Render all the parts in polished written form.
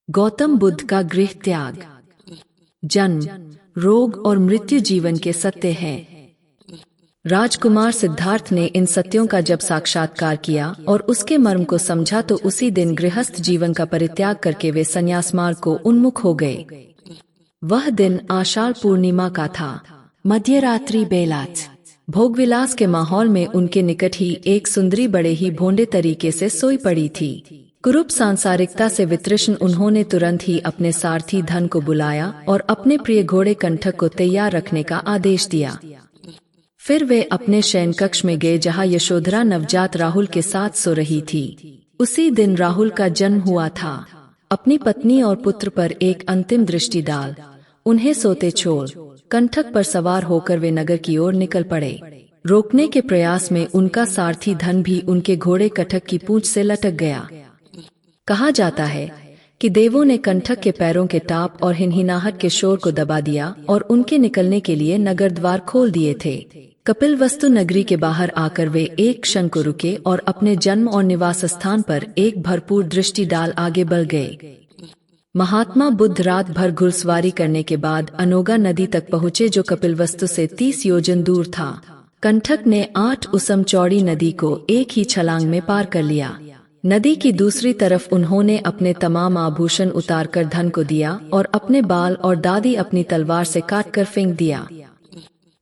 गौतम बुद्ध का गृह त्याग। जन्म, रोग और मृत्यु जीवन के सत्य हैं। राजकुमार सिद्धार्थ ने इन सत्यों का जब साक्षात्कार किया और उसके मर्म को समझा तो उसी दिन गृहस्थ जीवन का परित्याग करके वे संन्यास मार्ग को उन्मुख हो गए। वह दिन आषाढ़ पूर्णिमा का था। मध्यरात्रि बेलाच भोगविलास के माहौल में उनके निकट ही एक सुंदरी बड़े ही भोंडे तरीके से सोई पड़ी थी। कुरूप सांसारिकता से वितृष्ण उन्होंने तुरंत ही अपने सारथी धन को बुलाया और अपने प्रिय घोड़े कंठक को तैयार रखने का आदेश दिया। फिर वे अपने शयन कक्ष में गए जहां यशोधरा नवजात राहुल के साथ सो रही थी। उसी दिन राहुल का जन्म हुआ था। अपनी पत्नी और पुत्र पर एक अंतिम दृष्टि डाल उन्हें सोते छोड़ कंठक पर सवार होकर वे नगर की ओर निकल पड़े। रोकने के प्रयास में उनका सारथी धन भी उनके घोड़े कंठक की पूंछ से लटक गया। कहा जाता है कि देवों ने कंठक के पैरों के टाप और हिनहिनाहट के शोर को दबा दिया और उनके निकलने के लिए नगर द्वार खोल दिए थे। कपिलवस्तु नगरी के बाहर आकर वे एक क्षण को रुके और अपने जन्म और निवास स्थान पर एक भरपूर दृष्टि डाल आगे बढ़ गए। महात्मा बुद्ध रात भर घुड़सवारी करने के बाद अनोगा नदी तक पहुँचे जो कपिलवस्तु से 30 योजन दूर था। कंठक ने 8 उसम चौड़ी नदी को एक ही छलांग में पार कर लिया। नदी की दूसरी तरफ उन्होंने अपने तमाम आभूषण उतारकर धन को दिया और अपने बाल और दादी अपनी तलवार से काटकर फेंक दिया।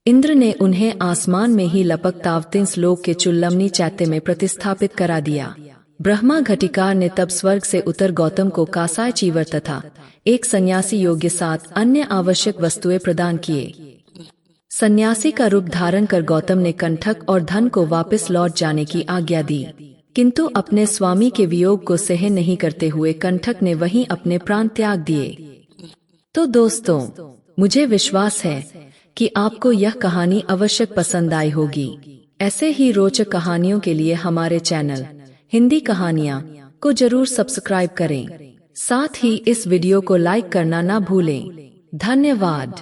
इंद्र ने उन्हें आसमान में ही लपकता अवतिंस लोक के चुल्लमनी चैत्य में प्रतिस्थापित करा दिया। ब्रह्मा घटिकार ने तब स्वर्ग से उतर गौतम को कासाय चीवर तथा एक सन्यासी योग्य 7 अन्य आवश्यक वस्तुएं प्रदान किए। सन्यासी का रूप धारण कर गौतम ने कंठक और धन को वापस लौट जाने की आज्ञा दी, किंतु अपने स्वामी के वियोग को सहन नहीं करते हुए कंठक ने वहीं अपने प्राण त्याग दिए। तो दोस्तों, मुझे विश्वास है कि आपको यह कहानी अवश्य पसंद आई होगी। ऐसे ही रोचक कहानियों के लिए हमारे चैनल हिंदी कहानियाँ को जरूर सब्सक्राइब करें। साथ ही इस वीडियो को लाइक करना ना भूलें। धन्यवाद।